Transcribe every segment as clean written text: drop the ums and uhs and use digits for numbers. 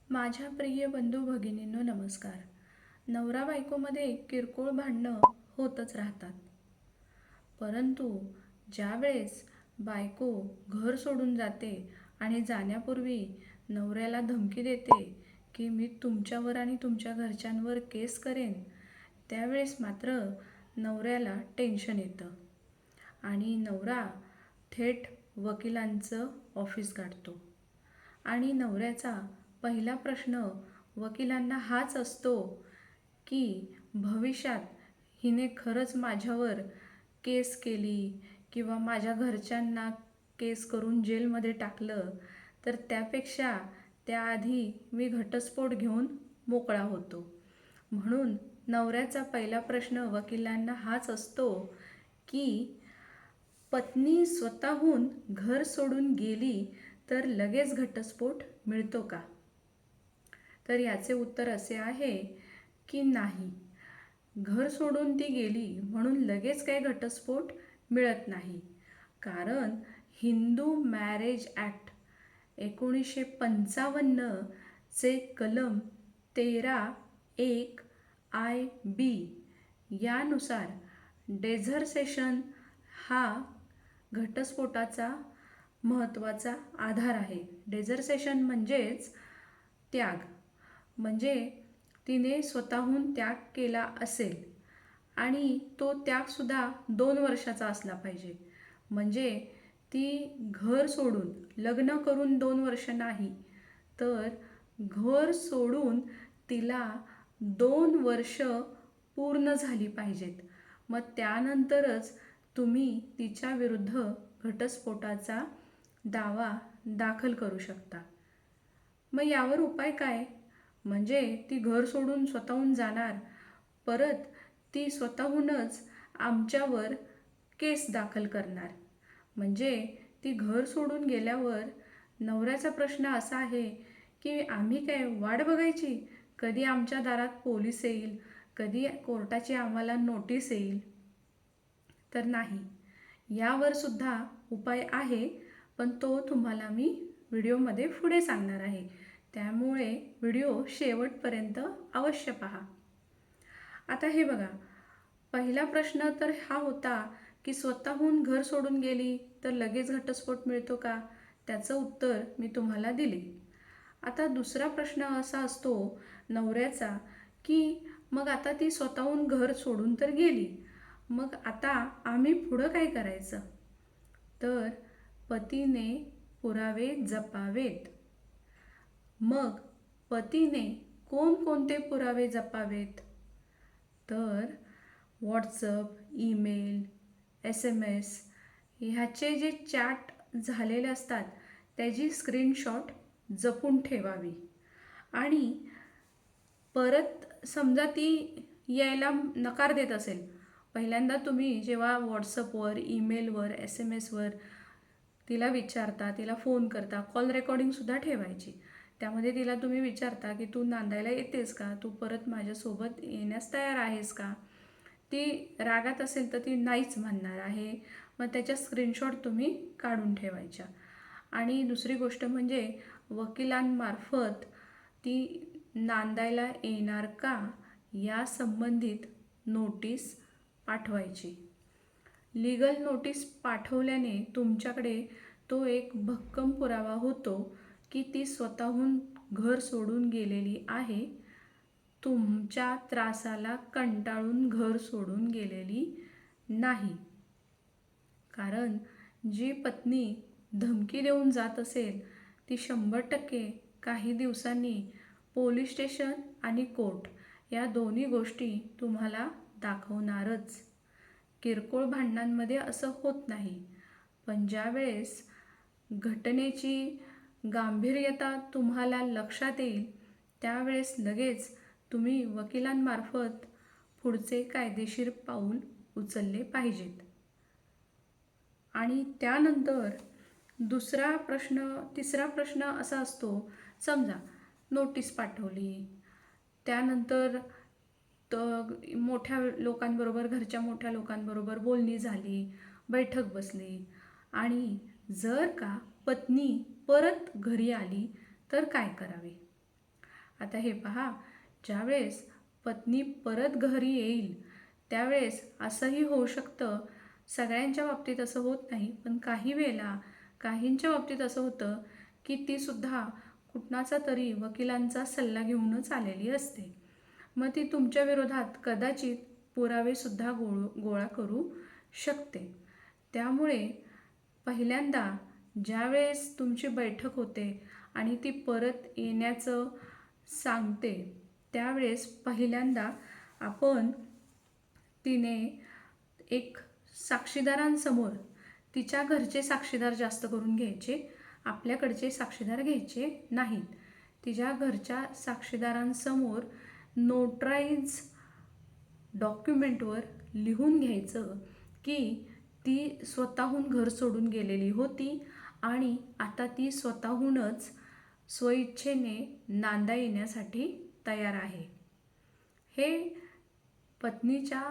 माझ्या प्रिय बंधू भगिनींनो नमस्कार. नवरा बायकोमध्ये किरकोळ भांडणं होतच राहतात. परंतु ज्यावेळेस बायको घर सोडून जाते आणि जाण्यापूर्वी नवऱ्याला धमकी देते की मी तुमच्यावर आणि तुमच्या घरच्यांवर केस करेन, त्यावेळेस मात्र नवऱ्याला टेन्शन येतं आणि नवरा थेट वकिलांचं ऑफिस गाठतो. आणि नवऱ्याचा पहिला प्रश्न वकिलांना हाच असतो की भविष्यात हिने खरंच माझ्यावर केस केली किंवा माझ्या घरच्यांना केस करून जेलमध्ये टाकलं तर त्यापेक्षा त्याआधी मी घटस्फोट घेऊन मोकळा होतो. म्हणून नवऱ्याचा पहिला प्रश्न वकिलांना हाच असतो की पत्नी स्वतःहून घर सोडून गेली तर लगेच घटस्फोट मिळतो का? तर याचे उत्तर असे आहे की नाही. घर सोडून ती गेली म्हणून लगेच काही घटस्फोट मिळत नाही. कारण हिंदू मॅरेज ॲक्ट 1955 चे कलम 13(1)(I)(B) यानुसार डेझर्सेशन हा घटस्फोटाचा महत्त्वाचा आधार आहे. डेझर्सेशन म्हणजेच त्याग. म्हणजे तिने स्वतःहून त्याग केला असेल आणि तो त्यागसुद्धा 2 वर्षाचा असला पाहिजे. म्हणजे ती घर सोडून, लग्न करून 2 वर्ष नाही, तर घर सोडून तिला 2 वर्ष पूर्ण झाली पाहिजेत. मग त्यानंतरच तुम्ही तिच्या विरुद्ध घटस्फोटाचा दावा दाखल करू शकता. मग यावर उपाय काय? म्हणजे ती घर सोडून स्वतःहून जाणार, परत ती स्वतःहूनच आमच्यावर केस दाखल करणार. म्हणजे ती घर सोडून गेल्यावर नवऱ्याचा प्रश्न असा आहे की आम्ही काय वाट बघायची? कधी आमच्या दारात पोलीस येईल, कधी कोर्टाची आम्हाला नोटीस येईल? तर नाही. यावर सुद्धा उपाय आहे, पण तो तुम्हाला मी व्हिडिओमध्ये पुढे सांगणार आहे. त्यामुळे व्हिडिओ शेवटपर्यंत अवश्य पहा. आता हे बघा, पहिला प्रश्न तर हा होता की स्वतःहून घर सोडून गेली तर लगेच घटस्फोट मिळतो का? त्याचं उत्तर मी तुम्हाला दिले. आता दुसरा प्रश्न असा असतो नवऱ्याचा की मग आता ती स्वतःहून घर सोडून तर गेली, मग आता आम्ही पुढं काय करायचं? तर पतीने पुरावे जपावेत. मग पतीने कोणकोणते पुरावे जपावेत? तर व्हॉट्सअप, ईमेल, SMS ह्याचे जे चॅट झालेले असतात त्याची स्क्रीनशॉट जपून ठेवावी. आणि परत समजा ती यायला नकार देत असेल, पहिल्यांदा तुम्ही जेव्हा व्हॉट्सअपवर, ईमेलवर, SMSवर तिला विचारता, तिला फोन करता, कॉल रेकॉर्डिंगसुद्धा ठेवायची. त्यामध्ये तिला तुम्ही विचारता की तू नांदायला येतेस का? तू परत माझ्यासोबत येण्यास तयार आहेस का? ती रागात असेल तर ती नाहीच म्हणणार आहे. मग त्याच्या स्क्रीनशॉट तुम्ही काढून ठेवायच्या. आणि दुसरी गोष्ट म्हणजे वकिलांमार्फत ती नांदायला येणार का या संबंधित नोटीस पाठवायची. लीगल नोटीस पाठवल्याने तुमच्याकडे तो एक भक्कम पुरावा होतो की ती स्वतःहून घर सोडून गेलेली आहे, तुमच्या त्रासाला कंटाळून घर सोडून गेलेली नाही. कारण जी पत्नी धमकी देऊन जात असेल ती 100% काही दिवसांनी पोलीस स्टेशन आणि कोर्ट या दोन्ही गोष्टी तुम्हाला दाखवणारच. किरकोळ भांडणांमध्ये असं होत नाही, पण ज्यावेळेस घटनेची गांभीर्यता तुम्हाला लक्षात येईल त्यावेळेस लगेच तुम्ही वकिलांमार्फत पुढचे कायदेशीर पाऊल उचलले पाहिजेत. आणि त्यानंतर तिसरा प्रश्न असा असतो, समजा नोटीस पाठवली, त्यानंतर मोठ्या लोकांबरोबर, घरच्या मोठ्या लोकांबरोबर बोलणी झाली, बैठक बसली, आणि जर का पत्नी परत घरी आली तर काय करावे? आता हे पहा, ज्यावेळेस पत्नी परत घरी येईल त्यावेळेस असंही होऊ शकतं, सगळ्यांच्या बाबतीत असं होत नाही, पण काही वेळेला काहींच्या बाबतीत असं होतं की तीसुद्धा कुणाचा तरी वकिलांचा सल्ला घेऊनच आलेली असते. मग ती तुमच्या विरोधात कदाचित पुरावेसुद्धा गोळा करू शकते. त्यामुळे पहिल्यांदा ज्यावेळेस तुमची बैठक होते आणि ती परत येण्याचं सांगते, त्यावेळेस पहिल्यांदा आपण तिने एक साक्षीदारांसमोर, तिच्या घरचे साक्षीदार जास्त करून घ्यायचे, आपल्याकडचे साक्षीदार घ्यायचे नाहीत. तिच्या घरच्या साक्षीदारांसमोर नोटराईज डॉक्युमेंटवर लिहून घ्यायचं की ती स्वतःहून घर सोडून गेलेली होती आणि आता ती स्वतःहूनच स्वइच्छेने नांदा येण्यासाठी तयार आहे. हे पत्नीच्या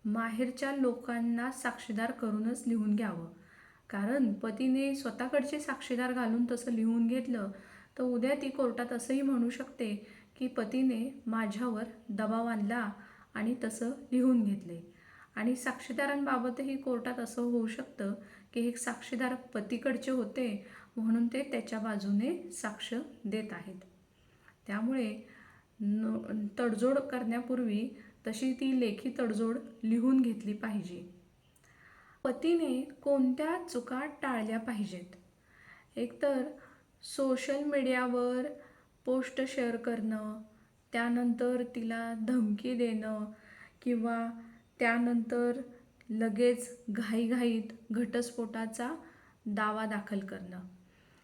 माहेरच्या लोकांना साक्षीदार करूनच लिहून घ्यावं, कारण पतीने स्वतःकडचे साक्षीदार घालून तसं लिहून घेतलं तर उद्या ती कोर्टात असंही म्हणू शकते की पतीने माझ्यावर दबाव आणला आणि तसं लिहून घेतले. आणि साक्षीदारांबाबतही कोर्टात असं होऊ शकतं की हे साक्षीदार पतीकडचे होते म्हणून ते त्याच्या बाजूने साक्ष देत आहेत. त्यामुळे तडजोड करण्यापूर्वी तशी ती लेखी तडजोड लिहून घेतली पाहिजे. पतीने कोणत्या चुका टाळल्या पाहिजेत? एकतर सोशल मीडियावर पोस्ट शेअर करणं, त्यानंतर तिला धमकी देणं किंवा त्यानंतर लगेच घाईघाईत घटस्फोटाचा दावा दाखल करणं.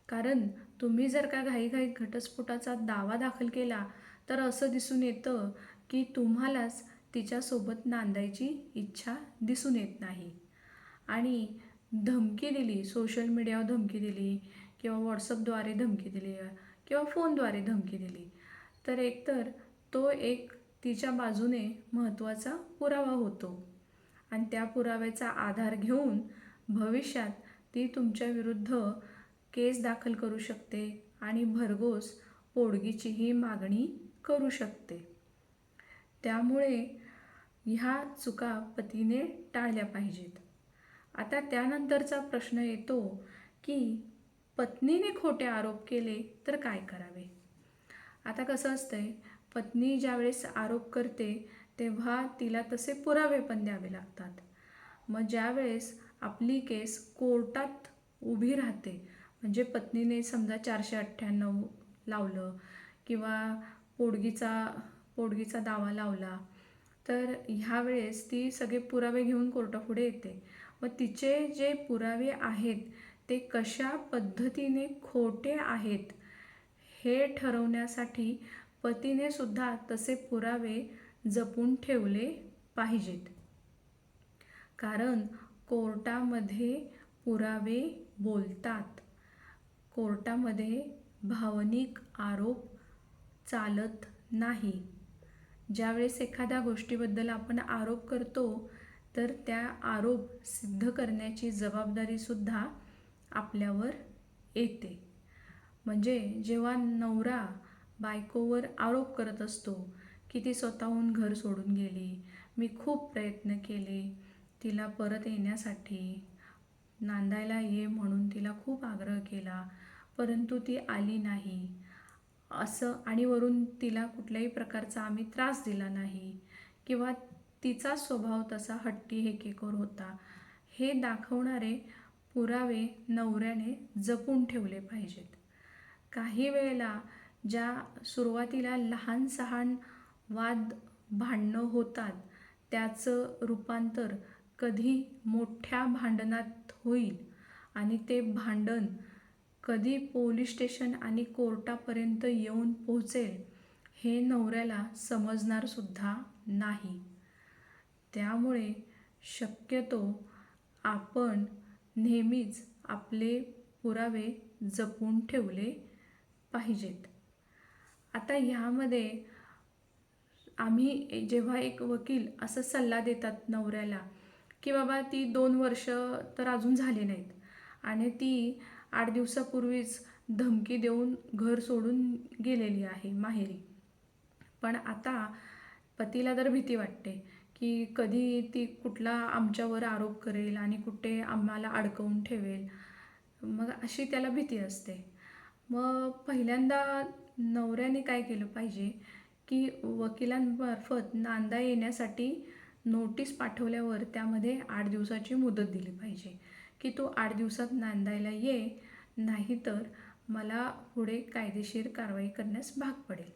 कारण तुम्ही जर का घाईघाईत घटस्फोटाचा दावा दाखल केला तर असं दिसून येतं की तुम्हालाच तिच्यासोबत नांदायची इच्छा दिसून येत नाही. आणि धमकी दिली, सोशल मीडियावर धमकी दिली किंवा व्हॉट्सअपद्वारे धमकी दिली किंवा फोनद्वारे धमकी दिली तर एकतर तो एक तिच्या बाजूने महत्त्वाचा पुरावा होतो आणि त्या पुराव्याचा आधार घेऊन भविष्यात ती तुमच्या विरुद्ध केस दाखल करू शकते आणि भरघोस पोटगीचीही मागणी करू शकते. त्यामुळे ह्या चुका पतीने टाळल्या पाहिजेत. आता त्यानंतरचा प्रश्न येतो की पत्नीने खोटे आरोप केले तर काय करावे? आता कसं असतंय, पत्नी ज्यावेळेस आरोप करते तेव्हा तिला तसे पुरावे पण द्यावे लागतात. मग ज्यावेळेस आपली केस कोर्टात उभी राहते, म्हणजे पत्नीने समजा 498 लावलं किंवा पोटगीचा दावा लावला तर ह्यावेळेस ती सगळे पुरावे घेऊन कोर्टापुढे येते. मग तिचे जे पुरावे आहेत ते कशा पद्धतीने खोटे आहेत हे ठरवण्यासाठी पतीने सुद्धा तसे पुरावे जपून ठेवले पाहिजेत. कारण कोर्टामध्ये पुरावे बोलतात. कोर्टामध्ये भावनिक आरोप चालत नाही. ज्यावेळेस एखाद्या गोष्टीबद्दल आपण आरोप करतो तर त्या आरोप सिद्ध करण्याची जबाबदारीसुद्धा आपल्यावर येते. म्हणजे जेव्हा नवरा बायकोवर आरोप करत असतो की ती स्वतःहून घर सोडून गेली, मी खूप प्रयत्न केले तिला परत येण्यासाठी, नांदायला ये म्हणून तिला खूप आग्रह केला परंतु ती आली नाही असं, आणि वरून तिला कुठल्याही प्रकारचा आम्ही त्रास दिला नाही किंवा तिचा स्वभाव तसा हट्टी हेकेखोर होता, हे दाखवणारे पुरावे नवऱ्याने जपून ठेवले पाहिजेत. काही वेळेला ज्या सुरुवातीला लहान सहान वाद भांडणं होतात त्याचं रूपांतर कधी मोठ्या भांडणात होईल आणि ते भांडण कधी पोलीस स्टेशन आणि कोर्टापर्यंत येऊन पोहोचेल हे नवऱ्याला समजणारसुद्धा नाही. त्यामुळे शक्यतो आपण नेहमीच आपले पुरावे जपून ठेवले पाहिजेत. आता ह्यामध्ये आम्ही जेव्हा एक वकील असं सल्ला देतात नवऱ्याला की बाबा ती 2 वर्ष तर अजून झाले नाहीत आणि ती 8 दिवसापूर्वीच धमकी देऊन घर सोडून गेलेली आहे माहेरी, पण आता पतीला तर भीती वाटते की कधी ती कुठला आमच्यावर आरोप करेल आणि कुठे आम्हाला अडकवून ठेवेल, मग अशी त्याला भीती असते. मग पहिल्यांदा नवऱ्याने काय केलं पाहिजे की वकिलांमार्फत नांदा येण्यासाठी नोटीस पाठवल्यावर त्यामध्ये 8 दिवसाची मुदत दिली पाहिजे की तू 8 दिवसात नांदायला ये, नाहीतर मला पुढे कायदेशीर कारवाई करण्यास भाग पडेल.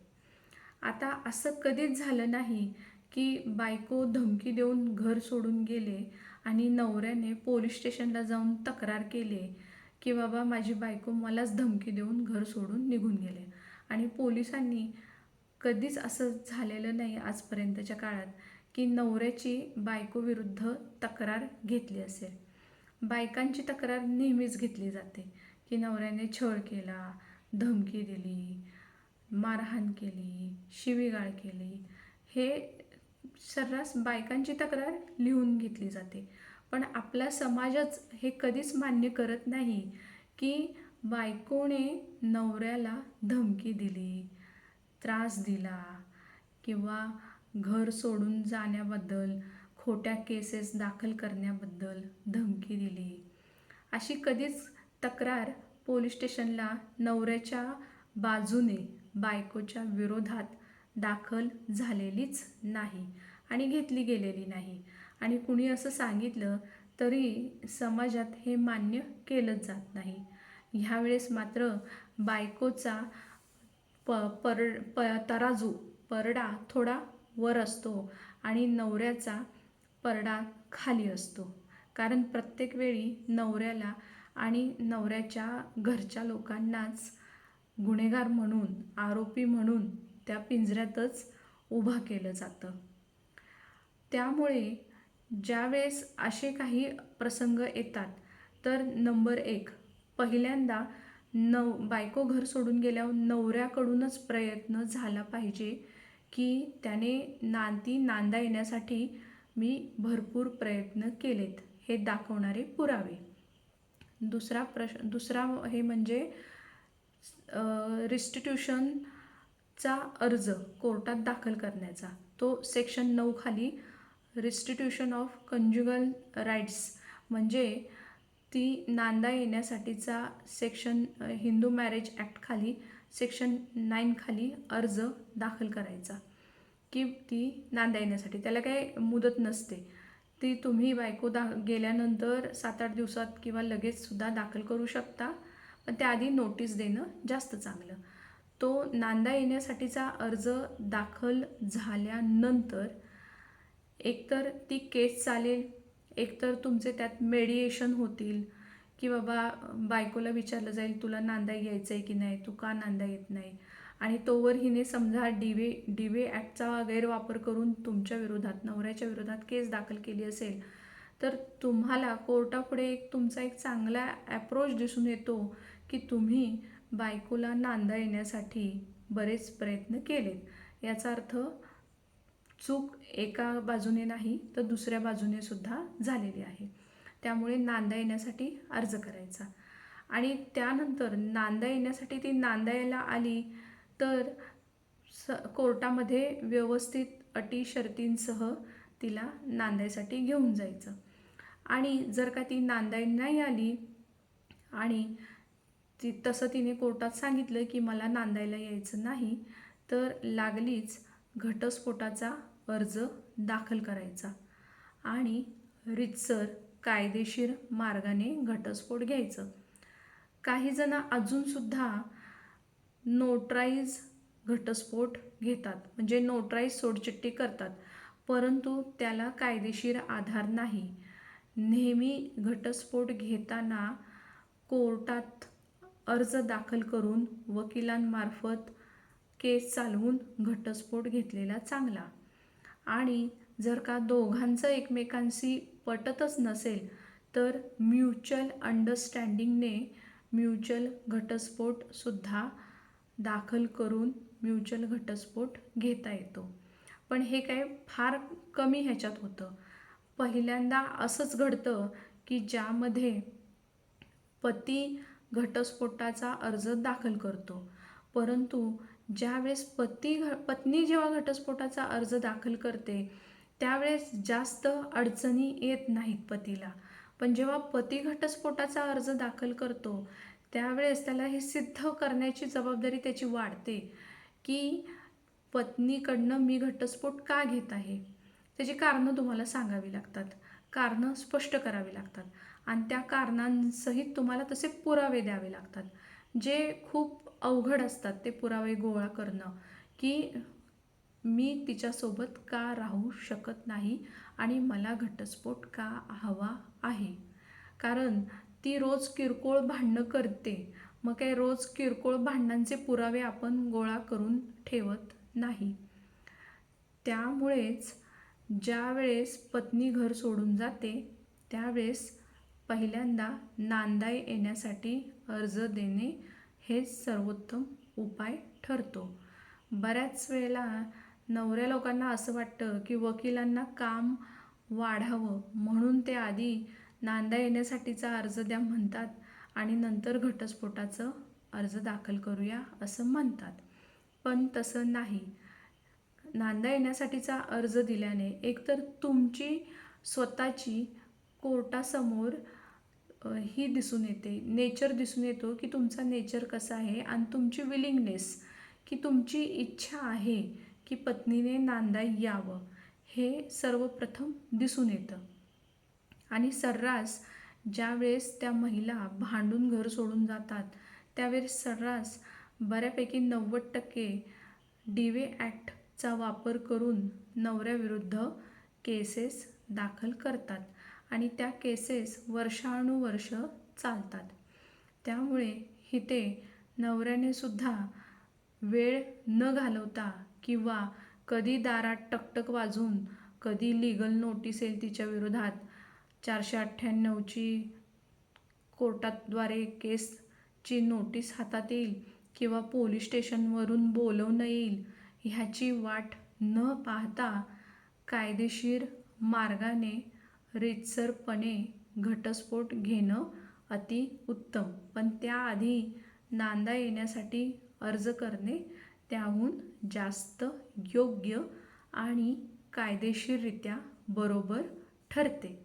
आता असं कधीच झालं नाही की बायको धमकी देऊन घर सोडून गेले आणि नवऱ्याने पोलीस स्टेशनला जाऊन तक्रार केली की बाबा माझी बायको मलाच धमकी देऊन घर सोडून निघून गेले. आणि पोलिसांनी कधीच असं झालेलं नाही आजपर्यंतच्या काळात की नवऱ्याची बायकोविरुद्ध तक्रार घेतली असेल. बायकांची तक्रार नेहमीच घेतली जाते की नवऱ्याने छळ केला, धमकी दिली, मारहाण केली, शिवीगाळ केली. हे सर्रास बायकांची तक्रार लिहून घेतली जाते. पण आपला समाजच हे कधीच मान्य करत नाही की बायकोने नवऱ्याला धमकी दिली, त्रास दिला किंवा घर सोडून जाण्याबद्दल, खोट्या केसेस दाखल करण्याबद्दल धमकी दिली. अशी कधीच तक्रार पोलीस स्टेशनला नवऱ्याच्या बाजूने बायकोच्या विरोधात दाखल झालेलीच नाही आणि घेतली गेलेली नाही. आणि कुणी असं सांगितलं तरी समाजात हे मान्य केलंच जात नाही. ह्यावेळेस मात्र बायकोचा तराजू परडा थोडा वर असतो आणि नवऱ्याचा परडा खाली असतो. कारण प्रत्येक वेळी नवऱ्याला आणि नवऱ्याच्या घरच्या लोकांनाच गुन्हेगार म्हणून, आरोपी म्हणून त्या पिंजऱ्यातच उभा केलं जातं. त्यामुळे ज्यावेळेस असे काही प्रसंग येतात तर नंबर 1, पहिल्यांदा बायको घर सोडून गेल्यावर नवऱ्याकडूनच प्रयत्न झाला पाहिजे की त्याने नांदा येण्यासाठी मी भरपूर प्रयत्न केलेत, हे दाखवणारे पुरावे. दुसरा हे म्हणजे रिस्टिट्यूशनचा अर्ज कोर्टात दाखल करण्याचा. तो सेक्शन 9 खाली रिस्टिट्यूशन ऑफ कंज्युगल राईट्स म्हणजे ती नांदा येण्यासाठीचा सेक्शन हिंदू मॅरेज ॲक्ट खाली सेक्शन 9 खाली अर्ज दाखल करायचा की ती नांदा येण्यासाठी. त्याला काही मुदत नसते, ती तुम्ही बायको गेल्यानंतर 7-8 दिवसात किंवा लगेचसुद्धा दाखल करू शकता, पण त्याआधी नोटीस देणं जास्त चांगलं. तो नांदा येण्यासाठीचा अर्ज दाखल झाल्यानंतर एकतर ती केस चालेल, एकतर तुमचे त्यात मेडिएशन होतील की बाबा बायकोला विचारलं जाईल तुला नांदा यायचं आहे की नाही, तू का नांदा येत नाही. आणि तोवर हिने समजा DV ॲक्टचा गैरवापर करून तुमच्या विरोधात, नवऱ्याच्या विरोधात केस दाखल केली असेल तर तुम्हाला कोर्टापुढे तुमचा एक चांगला ॲप्रोच दिसून येतो की तुम्ही बायकोला नांदा येण्यासाठी बरेच प्रयत्न केलेत. याचा अर्थ चूक एका बाजूने नाही तर दुसऱ्या बाजूने सुद्धा झालेली आहे. त्यामुळे नांदा येण्यासाठी अर्ज करायचा. आणि त्यानंतर नांदा येण्यासाठी ती नांदायला आली तर कोर्टामध्ये व्यवस्थित अटी शर्तींसह तिला नांदायसाठी घेऊन जायचं. आणि जर का ती नांदायला नाही आली आणि तसं तिने कोर्टात सांगितलं की मला नांदायला यायचं नाही, तर लागलीच घटस्फोटाचा अर्ज दाखल करायचा आणि रीतसर कायदेशीर मार्गाने घटस्फोट घ्यायचं. काही जण अजूनसुद्धा नोटराईज घटस्फोट घेतात, म्हणजे नोटराईज सोडचिठ्ठी करतात, परंतु त्याला कायदेशीर आधार नाही. नेहमी घटस्फोट घेताना कोर्टात अर्ज दाखल करून वकिलांमार्फत केस चालवून घटस्फोट घेतलेला चांगला. आणि जर का दोघांचं एकमेकांशी पटतच नसेल तर म्युच्युअल अंडरस्टँडिंगने म्युच्युअल घटस्फोटसुद्धा दाखल करून म्युच्युअल घटस्फोट घेता येतो. पण हे काय फार कमी ह्याच्यात होतं. पहिल्यांदा असंच घडतं की ज्यामध्ये पती घटस्फोटाचा अर्ज दाखल करतो, परंतु ज्यावेळेस पत्नी जेव्हा घटस्फोटाचा अर्ज दाखल करते त्यावेळेस जास्त अडचणी येत नाहीत पतीला. पण जेव्हा पती घटस्फोटाचा अर्ज दाखल करतो त्यावेळेस त्याला हे सिद्ध करण्याची जबाबदारी त्याची वाढते की पत्नीकडनं मी घटस्फोट का घेत आहे. त्याची कारणं तुम्हाला सांगावी लागतात, कारणं स्पष्ट करावी लागतात आणि त्या कारणांसहित तुम्हाला तसे पुरावे द्यावे लागतात, जे खूप अवघड असतात ते पुरावे गोळा करणं, की मी तिच्यासोबत का राहू शकत नाही आणि मला घटस्फोट का हवा आहे. कारण ती रोज किरकोळ भांडणं करते, मग काय रोज किरकोळ भांडणांचे पुरावे आपण गोळा करून ठेवत नाही. त्यामुळेच ज्यावेळेस पत्नी घर सोडून जाते त्यावेळेस पहिल्यांदा नांदाई येण्यासाठी अर्ज देणे हे सर्वोत्तम उपाय ठरतो. बऱ्याच वेळेला नवऱ्या लोकांना असं वाटतं की वकिलांना काम वाढावं म्हणून ते आधी नांदा येण्यासाठीचा अर्ज द्या म्हणतात आणि नंतर घटस्फोटाचं अर्ज दाखल करूया असं म्हणतात. पण तसं नाही. नांदा येण्यासाठीचा अर्ज दिल्याने एकतर तुमची स्वतःची कोर्टासमोर ही दिसून येते, नेचर दिसून येतो की तुमचा नेचर कसा आहे आणि तुमची विलिंगनेस की तुमची इच्छा आहे की पत्नीने नांदा यावं हे सर्वप्रथम दिसून येतं. आणि सर्रास ज्यावेळेस त्या महिला भांडून घर सोडून जातात त्यावेळेस सर्रास बऱ्यापैकी 90% डिवे ॲक्टचा वापर करून नवऱ्याविरुद्ध केसेस दाखल करतात आणि त्या केसेस वर्षानुवर्ष चालतात. त्यामुळे इथे नवऱ्याने सुद्धा वेळ न घालवता किंवा कधी दारात टकटक वाजून कधी लीगल नोटीस येईल तिच्या विरोधात, 498ची कोर्टाद्वारे केसची नोटीस हातात येईल किंवा पोलीस स्टेशनवरून बोलवणं येईल, ह्याची वाट न पाहता कायदेशीर मार्गाने रीतसरपणे घटस्फोट घेणं अतिउत्तम. पण त्याआधी नांदा येण्यासाठी अर्ज करणे त्याहून जास्त योग्य आणि कायदेशीररित्या बरोबर ठरते.